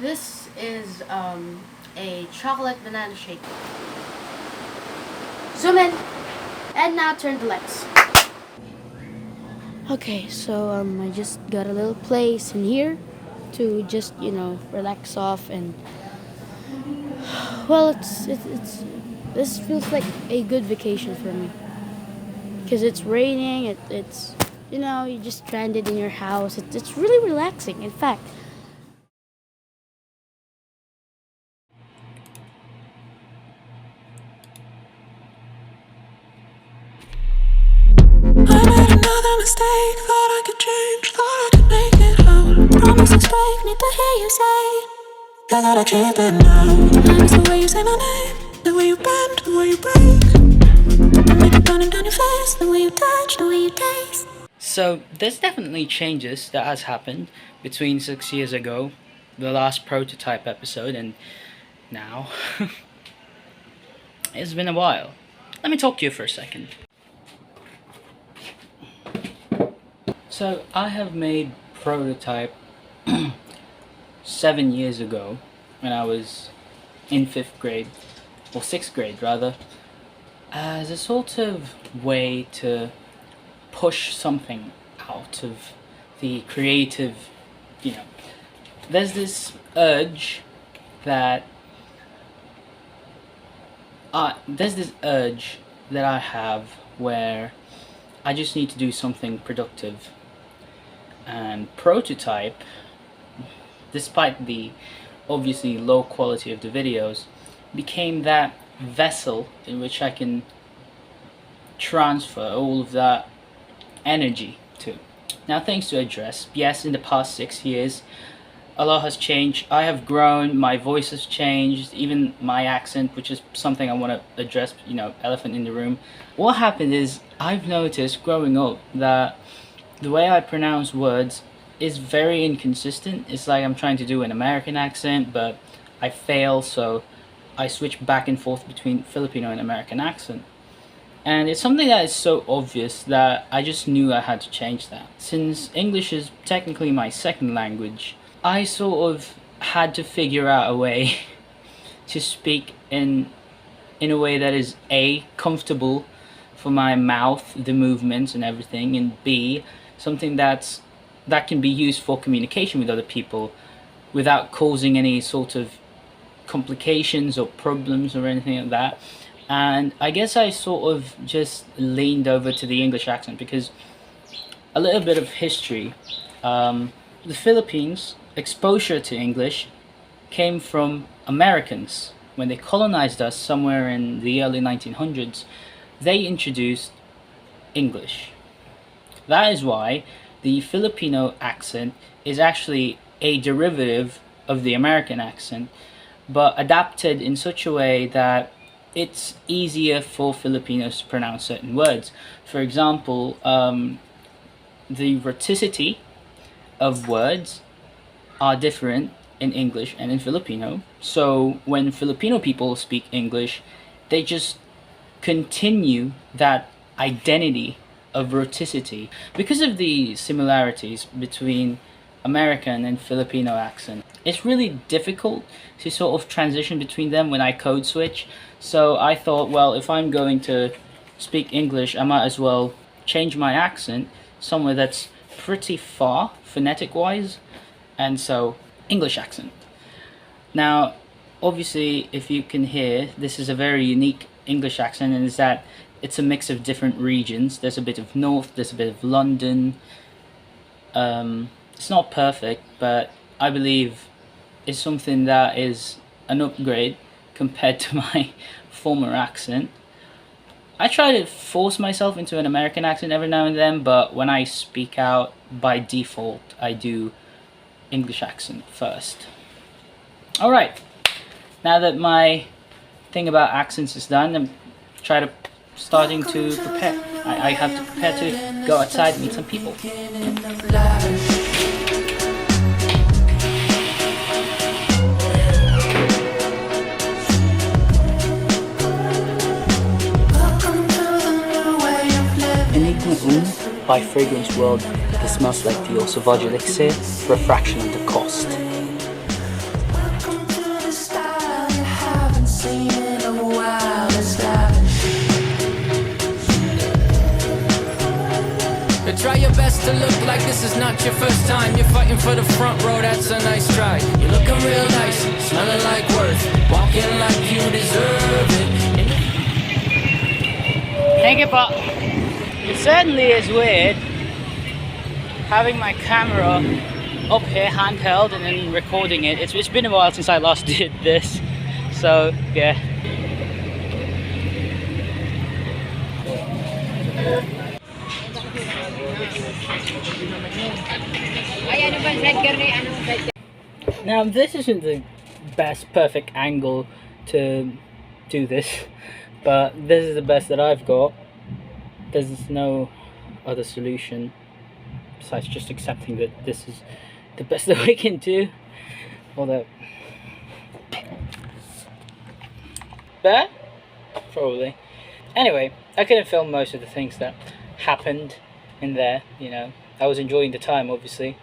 This is a chocolate banana shake. Zoom in, and now turn the lights. Okay, so I just got a little place in here to just relax off, and well, it's this feels like a good vacation for me because it's raining. It's you're just stranded in your house. It's really relaxing. In fact. I made another mistake, thought I could change, thought I could make it out. Promises break, need to hear you say I gotta keep it now. It's the way you say my name, the way you bend, the way you break. The makeup running down your face, the way you touch, the way you taste. So there's definitely changes that has happened between 6 years ago, the last prototype episode, and now. It's been a while. Let me talk to you for a second. So I have made prototype 7 years ago when I was in 5th grade, or 6th grade rather, as a sort of way to push something out of the creative, there's this urge that I have where I just need to do something productive. And prototype, despite the obviously low quality of the videos, became that vessel in which I can transfer all of that energy to. Now, things to address. Yes, in the past 6 years, a lot has changed. I have grown, my voice has changed, even my accent, which is something I want to address, elephant in the room. What happened is, I've noticed growing up that the way I pronounce words is very inconsistent. It's like I'm trying to do an American accent, but I fail, so I switch back and forth between Filipino and American accent. And it's something that is so obvious that I just knew I had to change that. Since English is technically my second language, I sort of had to figure out a way to speak in a way that is A, comfortable for my mouth, the movements and everything, and B, something that can be used for communication with other people without causing any sort of complications or problems or anything like that. And I guess I sort of just leaned over to the English accent because a little bit of history. The Philippines exposure to English came from Americans. When they colonized us somewhere in the early 1900s, they introduced English. That is why the Filipino accent is actually a derivative of the American accent, but adapted in such a way that it's easier for Filipinos to pronounce certain words. For example, the rhoticity of words are different in English and in Filipino. So when Filipino people speak English, they just continue that identity of rhoticity because of the similarities between American and Filipino accent. It's really difficult to sort of transition between them when I code switch. So I thought, well, if I'm going to speak English, I might as well change my accent somewhere that's pretty far phonetic wise, and so English accent. Now, obviously, if you can hear, this is a very unique English accent, and is that it's a mix of different regions. There's a bit of North, there's a bit of London. It's not perfect, but I believe it's something that is an upgrade compared to my former accent. I try to force myself into an American accent every now and then, but when I speak out, by default, I do English accent first. Alright, now that my thing about accents is done, I'm starting to prepare. I have to prepare to go outside and meet some people. By Fragrance World, this smells like the Osavaji elixir for a fraction of the cost. best to look like this is not your first time. You're fighting for the front row, that's a nice try. You're looking real nice, smelling like worth, walking like you deserve it. Thank you, but it certainly is weird having my camera up here handheld and then recording it. It's been a while since I last did this, so yeah. Now this isn't the best perfect angle to do this, but this is the best that I've got. There's no other solution besides just accepting that this is the best that we can do. Although bad? Probably. Anyway, I couldn't film most of the things that happened in there, you know. I was enjoying the time, obviously.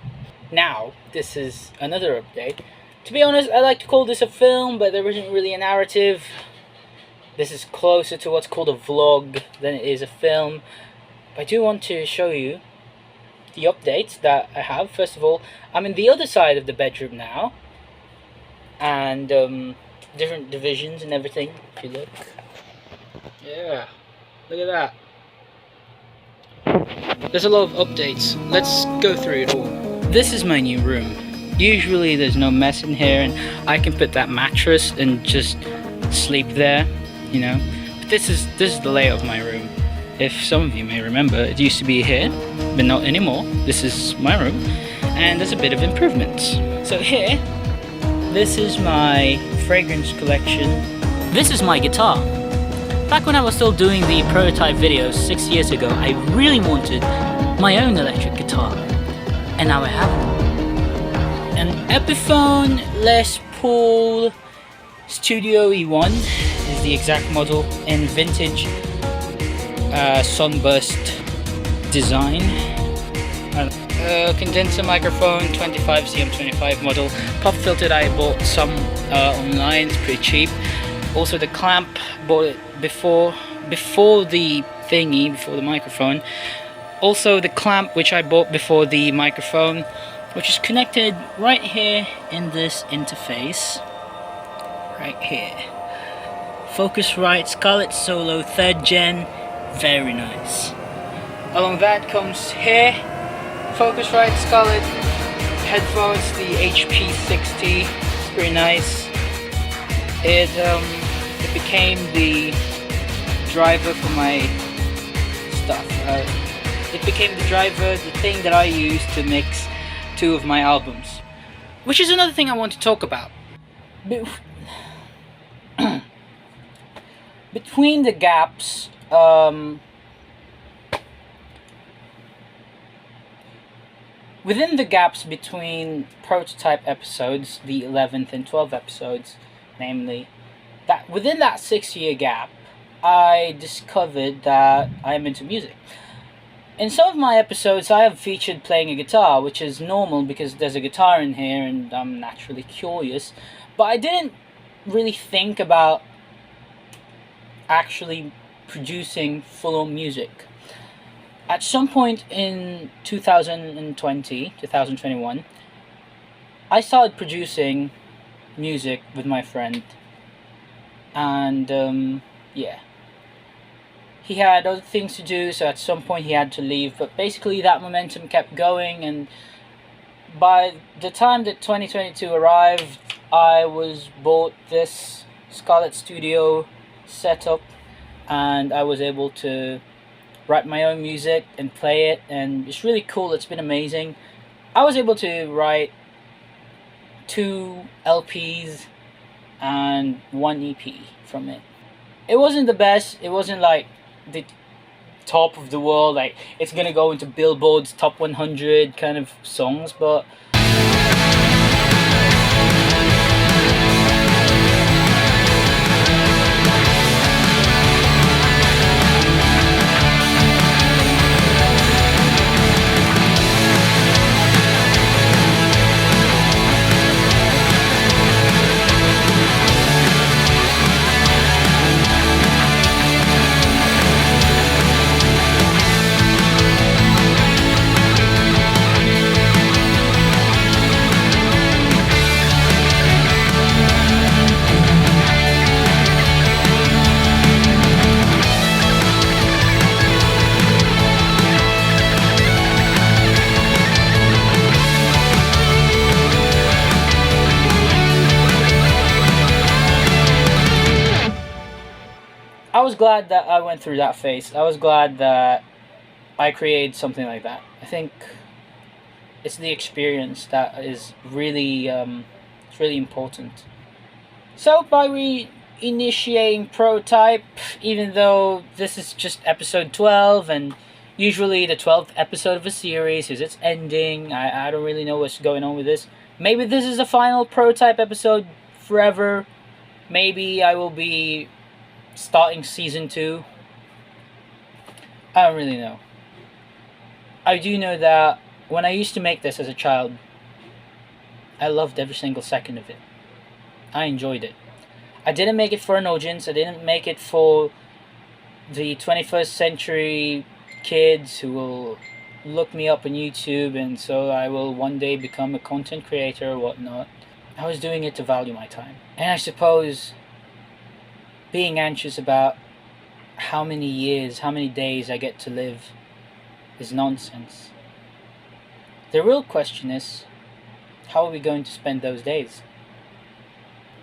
Now, this is another update. To be honest, I like to call this a film, but there isn't really a narrative. This is closer to what's called a vlog than it is a film. But I do want to show you the updates that I have. First of all, I'm in the other side of the bedroom now. And different divisions and everything, if you look. Yeah, look at that. There's a lot of updates. Let's go through it all. This is my new room. Usually there's no mess in here and I can put that mattress and just sleep there, you know. But this is the layout of my room. If some of you may remember, it used to be here, but not anymore. This is my room and there's a bit of improvements. So here, this is my fragrance collection. This is my guitar. Back when I was still doing the prototype videos 6 years ago, I really wanted my own electric guitar. And now I have one. An Epiphone Les Paul Studio E1 is the exact model in vintage sunburst design. Condenser microphone 25CM25 model. Pop filtered, I bought some online, it's pretty cheap. Also the clamp, bought it before the thingy, before the microphone. Also the clamp which I bought before the microphone, which is connected right here in this interface. Right here. Focusrite Scarlett Solo 3rd Gen, very nice. Along that comes here, Focusrite Scarlett headphones, the HP60, it's pretty nice. It became the driver for my stuff. It became the driver, the thing that I use to mix 2 of my albums. Which is another thing I want to talk about. Between the gaps, within the gaps between prototype episodes, the 11th and 12th episodes, namely, that within that 6-year gap, I discovered that I'm into music. In some of my episodes, I have featured playing a guitar, which is normal because there's a guitar in here and I'm naturally curious. But I didn't really think about actually producing full-on music. At some point in 2021, I started producing music with my friend. And, yeah. He had other things to do, so at some point he had to leave. But basically that momentum kept going, and by the time that 2022 arrived, I was bought this Scarlett Studio setup, and I was able to write my own music and play it, and it's really cool. It's been amazing. I was able to write 2 LPs and 1 EP from it. It wasn't the best. It wasn't like the top of the world, like it's gonna go into Billboard's top 100 kind of songs, but was glad that I went through that phase. I was glad that I created something like that. I think it's the experience that is really it's really important. So by reinitiating prototype, even though this is just episode 12 and usually the 12th episode of a series is its ending, I don't really know what's going on with this. Maybe this is the final prototype episode forever. Maybe I will be starting season 2. I don't really know. I do know that when I used to make this as a child, I loved every single second of it. I enjoyed it. I didn't make it for an audience. I didn't make it for the 21st century kids who will look me up on YouTube and so I will one day become a content creator or whatnot. I was doing it to value my time. And I suppose being anxious about how many years, how many days I get to live is nonsense. The real question is, how are we going to spend those days?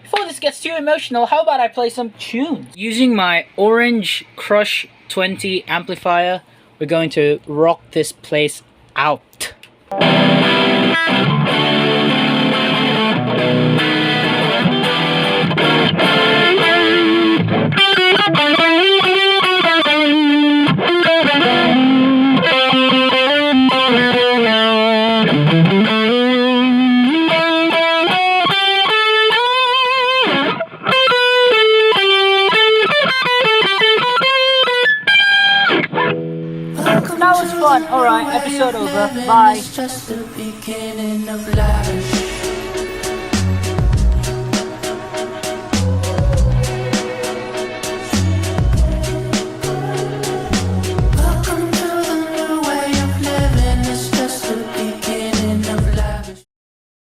Before this gets too emotional, how about I play some tunes? Using my Orange Crush 20 amplifier, we're going to rock this place out. That was fun. Alright, episode over. Bye. It's just the beginning of life.